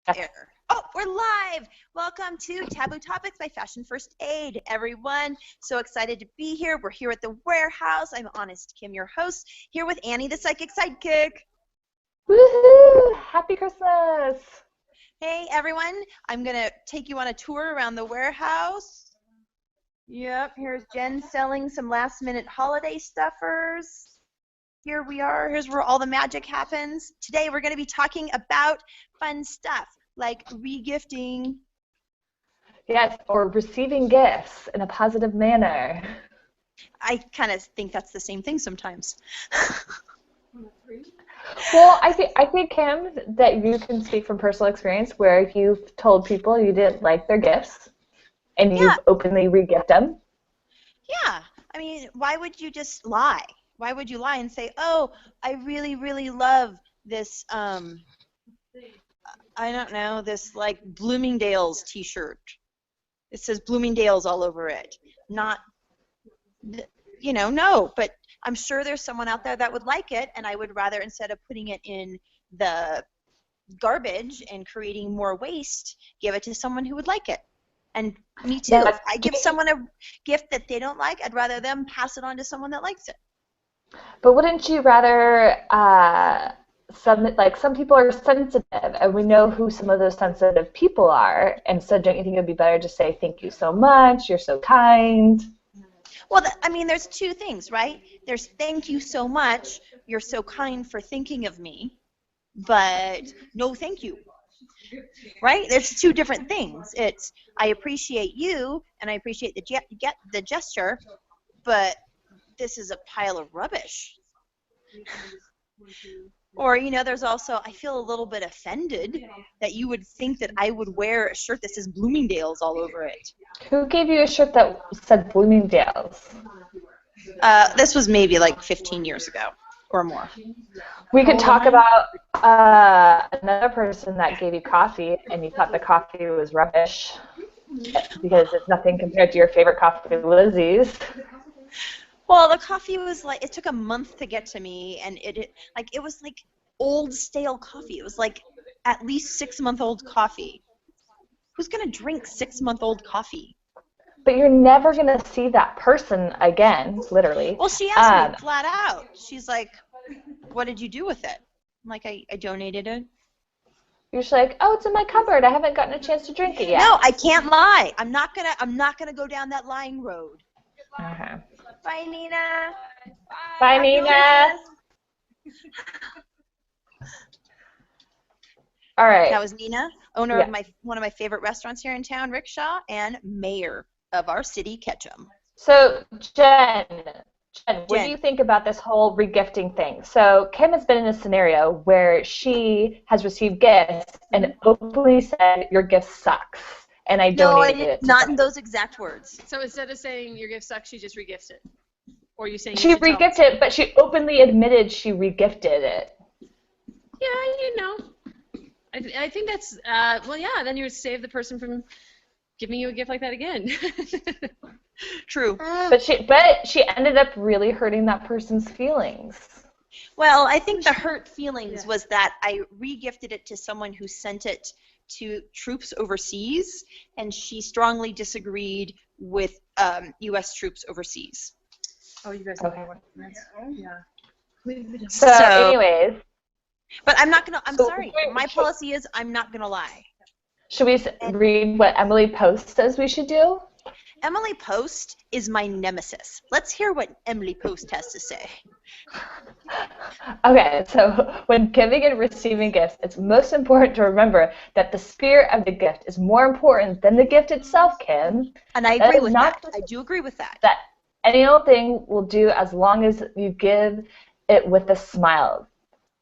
Air. Oh, we're live! Welcome to Taboo Topics by Fashion First Aid, everyone. So excited to be here. We're here at the warehouse. I'm Honest Kim, your host, here with Annie, the Psychic Sidekick. Woohoo! Happy Christmas! Hey, everyone. I'm going to take you on a tour around the warehouse. Yep, here's Jen selling some last-minute holiday stuffers. Here we are. Here's where all the magic happens. Today we're going to be talking about fun stuff like regifting. Yes, or receiving gifts in a positive manner. I kind of think that's the same thing sometimes. Well, I think, Kim, that you can speak from personal experience where you've told people you didn't like their gifts and you've openly re-gift them. Yeah. I mean, why would you just lie? Why would you lie and say, oh, I really, really love this, I don't know, this like Bloomingdale's t-shirt. It says Bloomingdale's all over it. Not, you know, no, but I'm sure there's someone out there that would like it, and I would rather, instead of putting it in the garbage and creating more waste, give it to someone who would like it. And me too. If I give someone a gift that they don't like, I'd rather them pass it on to someone that likes it. But wouldn't you rather, some people are sensitive, and we know who some of those sensitive people are, and so don't you think it would be better to say, thank you so much, you're so kind? Well, I mean, there's two things, right? There's thank you so much, you're so kind for thinking of me, but no thank you, right? There's two different things. It's I appreciate you, and I appreciate the gesture, but this is a pile of rubbish. Or, you know, there's also, I feel a little bit offended that you would think that I would wear a shirt that says Bloomingdale's all over it. Who gave you a shirt that said Bloomingdale's? This was maybe like 15 years ago or more. We could talk about another person that gave you coffee and you thought the coffee was rubbish because it's nothing compared to your favorite coffee, Lizzie's. Well, the coffee was like, it took a month to get to me, and it was like old stale coffee. It was like at least 6-month-old coffee. Who's gonna drink 6-month-old coffee? But you're never gonna see that person again, literally. Well, she asked me flat out. She's like, "What did you do with it?" I'm like, "I donated it." You're just like, "Oh, it's in my cupboard. I haven't gotten a chance to drink it yet." No, I can't lie. I'm not gonna go down that lying road. Okay. Bye, Nina. Bye, Nina. All right. That was Nina, owner of one of my favorite restaurants here in town, Rickshaw, and mayor of our city, Ketchum. So, Jen, what do you think about this whole regifting thing? So, Kim has been in a scenario where she has received gifts and openly said, your gift sucks. And I donated it. No, not in those exact words. So instead of saying your gift sucks, she just regifts it. Or you saying she regifted it, but she openly admitted she regifted it. Yeah, you know. I think that's well, yeah. Then you would save the person from giving you a gift like that again. True. But she ended up really hurting that person's feelings. Well, I think the hurt feelings was that I regifted it to someone who sent it to troops overseas, and she strongly disagreed with U.S. troops overseas. Oh, you guys okay. Yeah. So anyways. But I'm not going to, I'm sorry. My policy is I'm not going to lie. Should we read what Emily Post says we should do? Emily Post is my nemesis. Let's hear what Emily Post has to say. Okay, so when giving and receiving gifts, it's most important to remember that the spirit of the gift is more important than the gift itself, Kim. And I agree with that. I do agree with that. That any old thing will do as long as you give it with a smile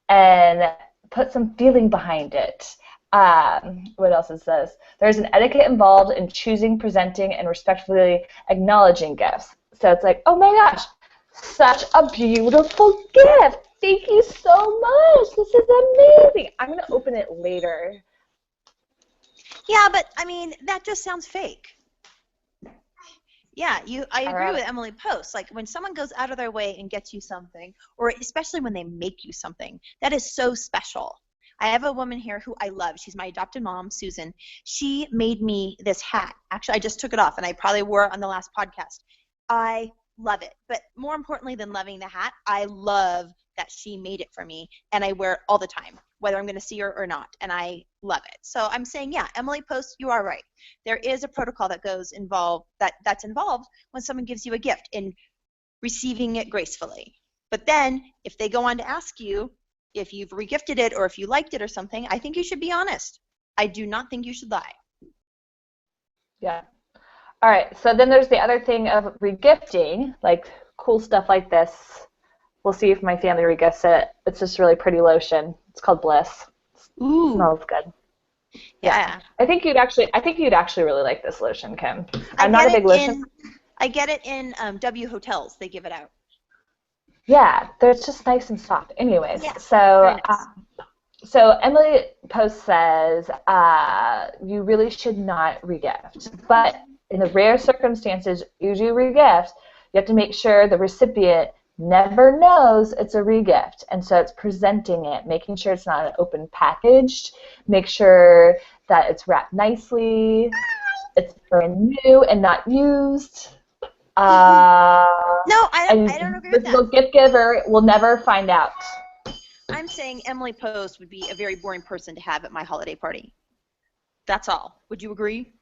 and put some feeling behind it. What else it says? There's an etiquette involved in choosing, presenting, and respectfully acknowledging gifts. So it's like, oh my gosh, such a beautiful gift. Thank you so much. This is amazing. I'm going to open it later. Yeah, but, I mean, that just sounds fake. Yeah, I agree with Emily Post. Like, when someone goes out of their way and gets you something, or especially when they make you something, that is so special. I have a woman here who I love. She's my adopted mom, Susan. She made me this hat. Actually, I just took it off, and I probably wore it on the last podcast. I love it. But more importantly than loving the hat, I love that she made it for me, and I wear it all the time, whether I'm going to see her or not, and I love it. So I'm saying, yeah, Emily Post, you are right. There is a protocol that goes involved that's involved when someone gives you a gift in receiving it gracefully. But then if they go on to ask you if you've regifted it or if you liked it or something, I think you should be honest. I do not think you should lie. Yeah. All right. So then there's the other thing of regifting, like cool stuff like this. We'll see if my family regifts it. It's just really pretty lotion. It's called Bliss. Ooh. It smells good. Yeah. I think you'd actually really like this lotion, Kim. I'm not a big lotion. I get it in W hotels. They give it out. Yeah, they're just nice and soft. Anyways, Yeah, so very nice. so Emily Post says you really should not regift, but in the rare circumstances you do regift, you have to make sure the recipient never knows it's a regift, and so it's presenting it, making sure it's not an open packaged, make sure that it's wrapped nicely, it's brand new and not used. No, I don't agree with that. The gift giver will never find out. I'm saying Emily Post would be a very boring person to have at my holiday party. That's all. Would you agree?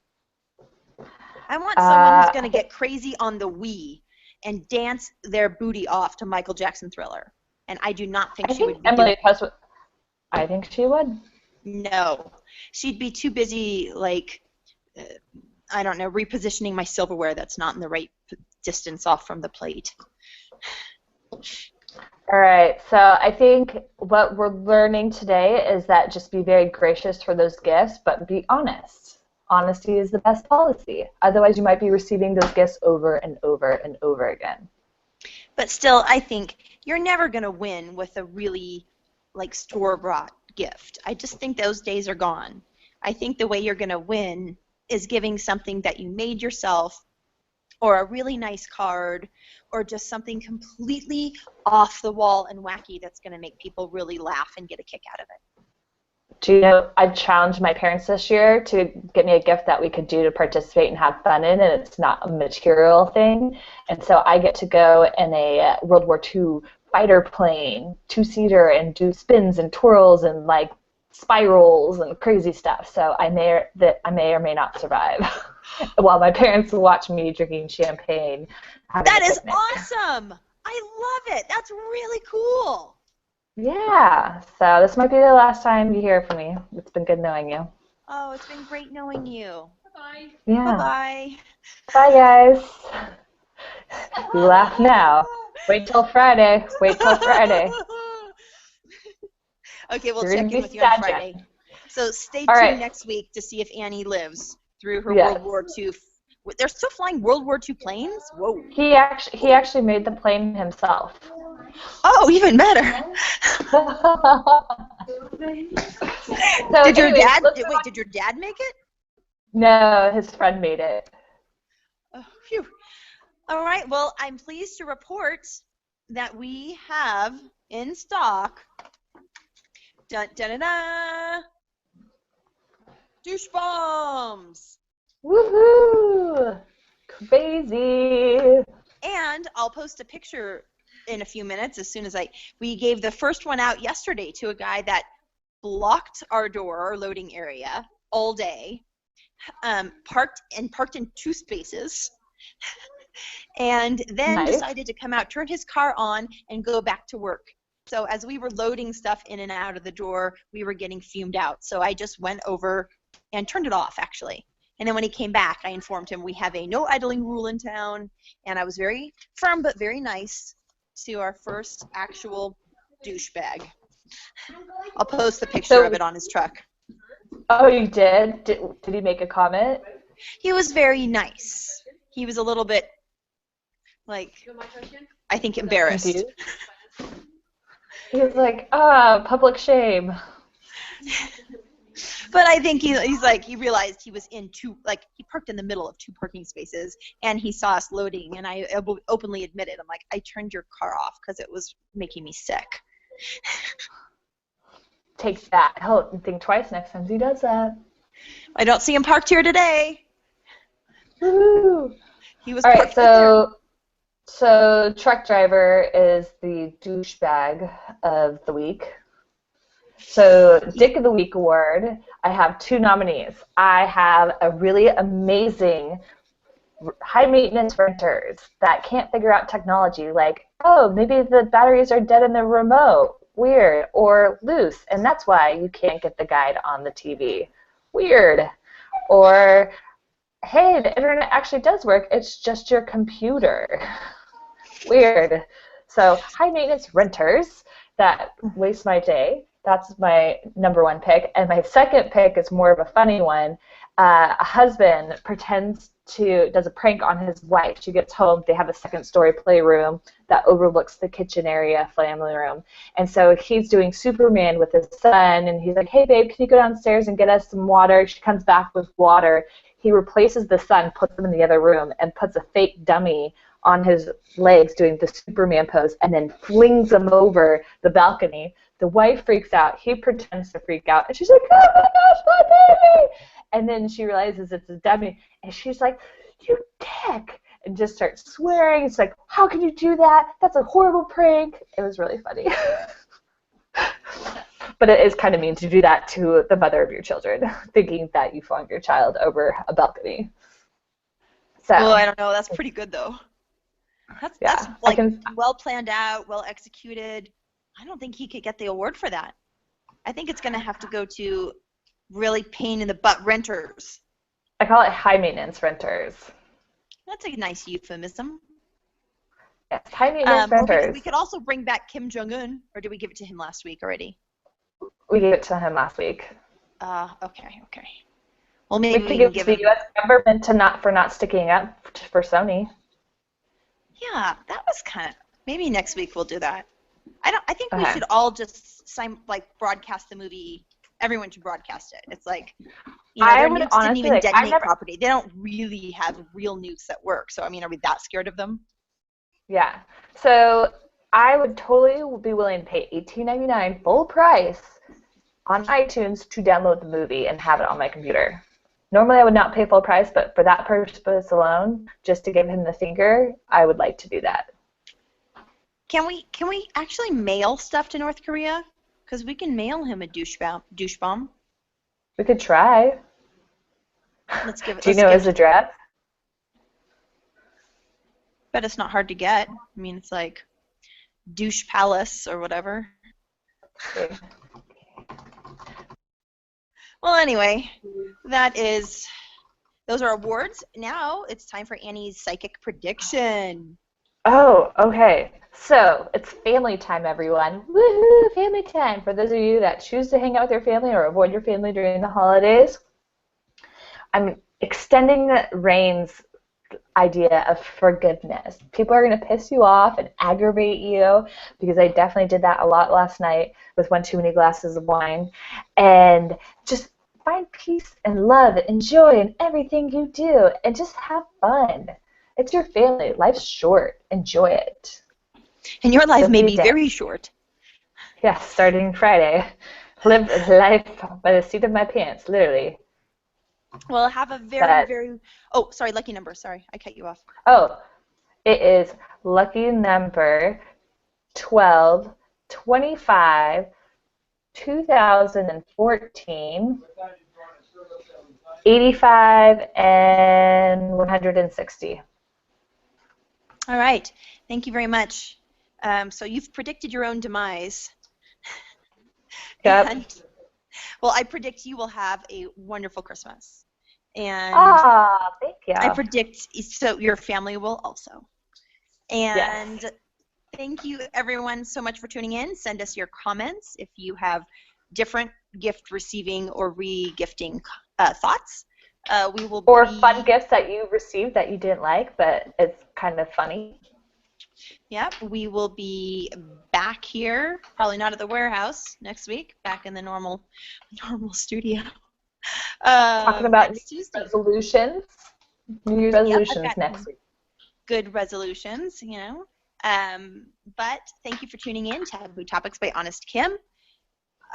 I want someone who's going to get crazy on the Wii and dance their booty off to Michael Jackson Thriller. And I do not think she would be Emily Post would. I think she would. No. She'd be too busy, like, I don't know, repositioning my silverware that's not in the right distance off from the plate. All right, so I think what we're learning today is that just be very gracious for those gifts, but be honest. Honesty is the best policy. Otherwise, you might be receiving those gifts over and over and over again. But still, I think you're never going to win with a really, like, store-bought gift. I just think those days are gone. I think the way you're going to win is giving something that you made yourself, or a really nice card, or just something completely off the wall and wacky that's going to make people really laugh and get a kick out of it. Do you know, I challenged my parents this year to get me a gift that we could do to participate and have fun in, and it's not a material thing. And so I get to go in a World War II fighter plane, two-seater, and do spins and twirls and, like, spirals and crazy stuff. So I may or may not survive while my parents watch me drinking champagne. That is awesome! I love it. That's really cool. Yeah. So this might be the last time you hear from me. It's been good knowing you. Oh, it's been great knowing you. Bye. Yeah. Bye-bye. Bye, guys. You laugh now. Wait till Friday. Wait till Friday. Okay, we'll You're check gonna in be with you on sad, Friday. So stay All tuned right. next week to see if Annie lives through her Yes. World War II. They're still flying World War II planes? Whoa. He actually made the plane himself. Oh, even better. So Did your anyways, did your dad make it? No, his friend made it. Oh, phew. All right, well, I'm pleased to report that we have in stock douche bombs. Woohoo! Crazy. And I'll post a picture in a few minutes as soon as we gave the first one out yesterday to a guy that blocked our door, our loading area, all day, parked in 2 spaces, and then decided to come out, turn his car on, and go back to work. So as we were loading stuff in and out of the door, we were getting fumed out. So I just went over and turned it off, actually. And then when he came back, I informed him we have a no idling rule in town, and I was very firm but very nice to our first actual douchebag. I'll post the picture of it on his truck. Oh, you did? Did he make a comment? He was very nice. He was a little bit, like, I think embarrassed. Confused? He was like, public shame. But I think he realized he was in he parked in the middle of 2 parking spaces, and he saw us loading, and I openly admitted, I'm like, I turned your car off because it was making me sick. take that. He'll think twice next time he does that. I don't see him parked here today. Woo! He was All right, parked there. so truck driver is the douchebag of the week. So Dick of the Week award, I have 2 nominees. I have a really amazing high maintenance renters that can't figure out technology, like, oh, maybe the batteries are dead in the remote, weird, or loose, and that's why you can't get the guide on the TV, weird, or hey, the internet actually does work, it's just your computer, weird. So high maintenance renters that waste my day. That's my number 1 pick. And my second pick is more of a funny one. A husband does a prank on his wife. She gets home, they have a 2nd-story playroom that overlooks the kitchen area, family room. And so he's doing Superman with his son, and he's like, hey, babe, can you go downstairs and get us some water? She comes back with water. He replaces the son, puts him in the other room, and puts a fake dummy on his legs doing the Superman pose, and then flings him over the balcony. The wife freaks out. He pretends to freak out. And she's like, oh my gosh, my baby! And then she realizes it's a dummy. And she's like, you dick! And just starts swearing. It's like, how can you do that? That's a horrible prank. It was really funny. But it is kind of mean to do that to the mother of your children, thinking that you flung your child over a balcony. So, Oh, I don't know. That's pretty good, though. That's like well planned out, well executed. I don't think he could get the award for that. I think it's going to have to go to really pain in the butt renters. I call it high maintenance renters. That's a nice euphemism. Yes, high maintenance renters. We could also bring back Kim Jong-un, or did we give it to him last week already? We gave it to him last week. Okay. Well, maybe we could give it to the U.S. government for not sticking up for Sony. Yeah, that was kind of. Maybe next week we'll do that. I think we should all just broadcast the movie. Everyone should broadcast it. It's like, their nukes didn't even detonate property. They don't really have real nukes that work. So, I mean, are we that scared of them? Yeah. So I would totally be willing to pay $18.99 full price on iTunes to download the movie and have it on my computer. Normally I would not pay full price, but for that purpose alone, just to give him the finger, I would like to do that. Can we actually mail stuff to North Korea? Because we can mail him a douche bomb. We could try. Let's give it. Do you know his address? Bet it's not hard to get. I mean, it's like Douche Palace or whatever. Okay. Well, anyway, those are awards. Now it's time for Annie's psychic prediction. Oh, okay. So it's family time, everyone. Woohoo! Family time. For those of you that choose to hang out with your family or avoid your family during the holidays, I'm extending Rain's idea of forgiveness. People are going to piss you off and aggravate you, because I definitely did that a lot last night with one too many glasses of wine. And just find peace and love and joy in everything you do, and just have fun. It's your family. Life's short. Enjoy it. And your life may be very short. Yeah, starting Friday. Live life by the seat of my pants, literally. Well, have a very... Oh, sorry, lucky number. Sorry, I cut you off. Oh, it is lucky number 12, 25, 2014, 85, and 160. All right. Thank you very much. So you've predicted your own demise. Yep. And, well, I predict you will have a wonderful Christmas. And thank you. I predict so your family will also. And yes. Thank you, everyone, so much for tuning in. Send us your comments if you have different gift receiving or re-gifting thoughts. We will fun gifts that you received that you didn't like, but it's kind of funny. Yep, we will be back here, probably not at the warehouse next week, back in the normal studio. Talking about New Year's resolutions. New Year's resolutions next week. Good resolutions, you know. But thank you for tuning in. Taboo Topics by Honest Kim.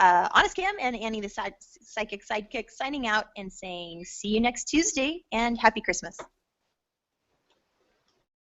Honest Cam and Annie the Psychic Sidekick signing out and saying see you next Tuesday and happy Christmas.